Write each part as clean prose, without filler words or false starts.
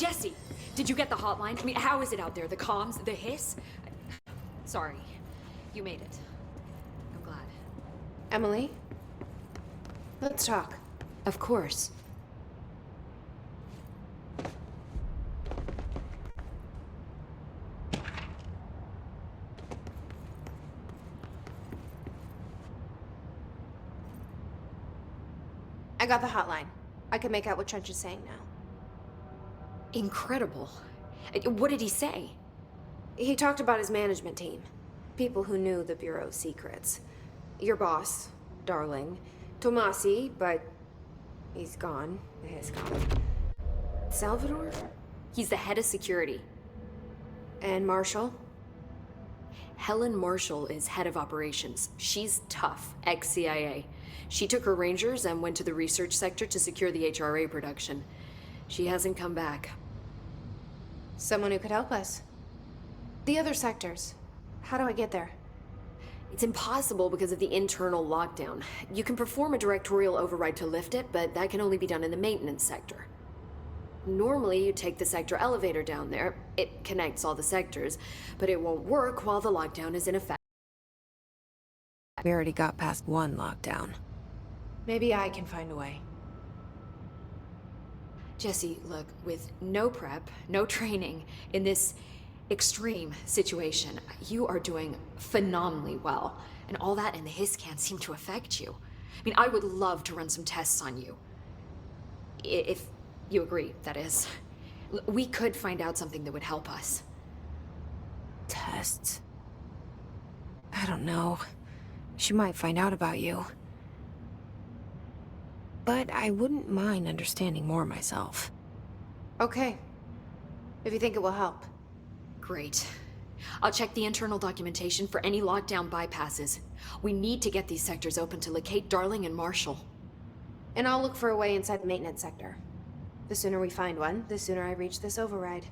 Jesse, did you get the hotline? I mean, how is it out there? The comms, the hiss? Sorry, you made it. I'm glad. Emily? Let's talk. Of course. I got the hotline. I can make out what Trench is saying now. Incredible. What did he say? He talked about his management team. People who knew the Bureau's secrets. Your boss, Darling. Tomasi, but he's gone. He's gone. Salvador? He's the head of security. And Marshall? Helen Marshall is head of operations. She's tough, ex-CIA. She took her Rangers and went to the research sector to secure the HRA production. She hasn't come back. Someone who could help us. The other sectors. How do I get there? It's impossible because of the internal lockdown. You can perform a directorial override to lift it, but that can only be done in the maintenance sector. Normally, you take the sector elevator down there. It connects all the sectors, but it won't work while the lockdown is in effect. We already got past one lockdown. Maybe I can find a way. Jesse, look, with no prep, no training, in this extreme situation, you are doing phenomenally well. And all that and the hiss can't seem to affect you. I mean, I would love to run some tests on you. If you agree, that is. We could find out something that would help us. Tests? I don't know. She might find out about you. But I wouldn't mind understanding more myself. Okay. If you think it will help. Great. I'll check the internal documentation for any lockdown bypasses. We need to get these sectors open to locate Darling and Marshall. And I'll look for a way inside the maintenance sector. The sooner we find one, the sooner I reach this override.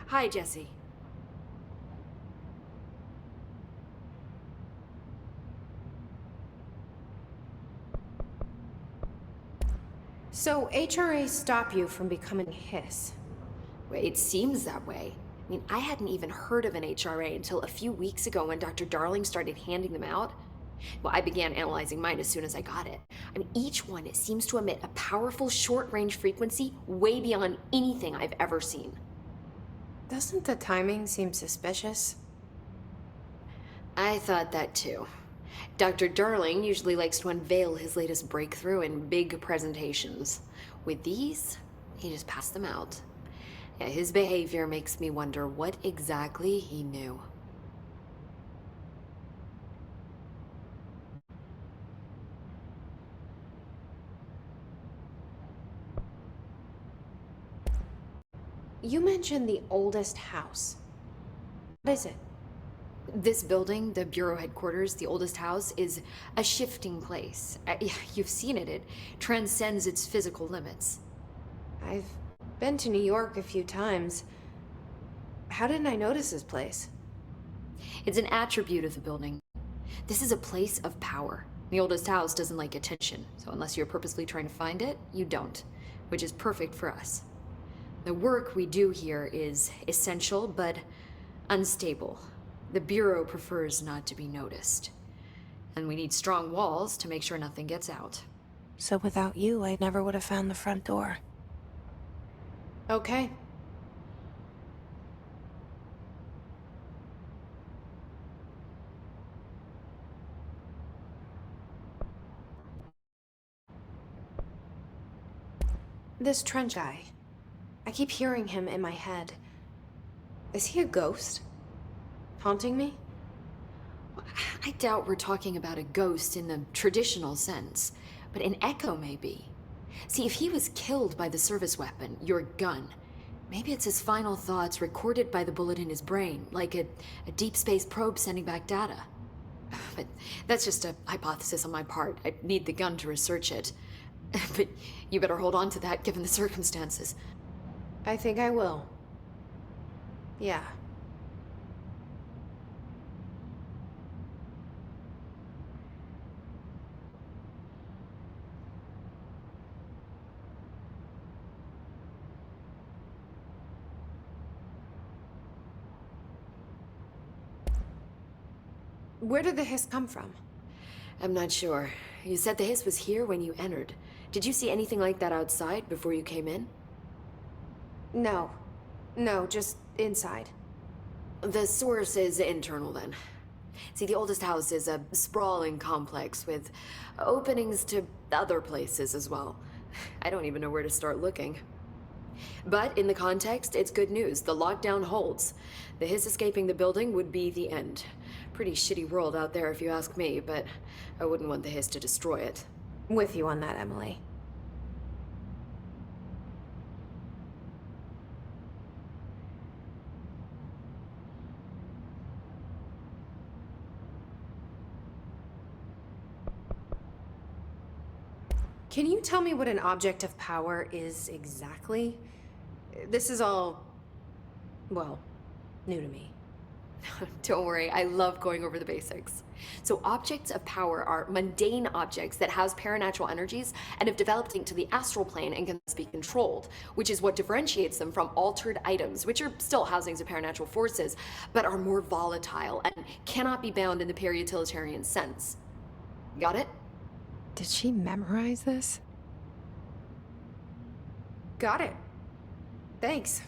Hi, Jesse. So, HRA stop you from becoming Hiss? Well, it seems that way. I mean, I hadn't even heard of an HRA until a few weeks ago when Dr. Darling started handing them out. Well, I began analyzing mine as soon as I got it. I mean, each one seems to emit a powerful short-range frequency way beyond anything I've ever seen. Doesn't the timing seem suspicious? I thought that too. Dr. Darling usually likes to unveil his latest breakthrough in big presentations. With these, he just passed them out. Yeah, his behavior makes me wonder what exactly he knew. You mentioned the oldest house. What is it? This building, the Bureau headquarters, the oldest house, is a shifting place. You've seen it. It transcends its physical limits. I've been to New York a few times. How didn't I notice this place? It's an attribute of the building. This is a place of power. The oldest house doesn't like attention, so unless you're purposely trying to find it, you don't, which is perfect for us. The work we do here is essential, but unstable. The Bureau prefers not to be noticed. And we need strong walls to make sure nothing gets out. So without you, I never would have found the front door. Okay. This trench guy. I keep hearing him in my head. Is he a ghost? Haunting me? I doubt we're talking about a ghost in the traditional sense, but an echo maybe. See, if he was killed by the service weapon, your gun, maybe it's his final thoughts recorded by the bullet in his brain, like a deep space probe sending back data. But that's just a hypothesis on my part. I need the gun to research it. But you better hold on to that given the circumstances. I think I will. Yeah. Where did the hiss come from? I'm not sure. You said the hiss was here when you entered. Did you see anything like that outside before you came in? No. No, just inside. The source is internal then. See, the oldest house is a sprawling complex with openings to other places as well. I don't even know where to start looking. But in the context, it's good news. The lockdown holds. The hiss escaping the building would be the end. Pretty shitty world out there if you ask me, but I wouldn't want the hiss to destroy it. With you on that, Emily. Can you tell me what an object of power is exactly? This is all, well, new to me. Don't worry, I love going over the basics. So objects of power are mundane objects that house paranatural energies and have developed into the astral plane and can thus be controlled, which is what differentiates them from altered items, which are still housings of paranatural forces, but are more volatile and cannot be bound in the peri-utilitarian sense. Got it? Did she memorize this? Got it. Thanks.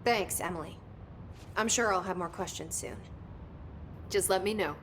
Thanks, Emily. I'm sure I'll have more questions soon. Just let me know.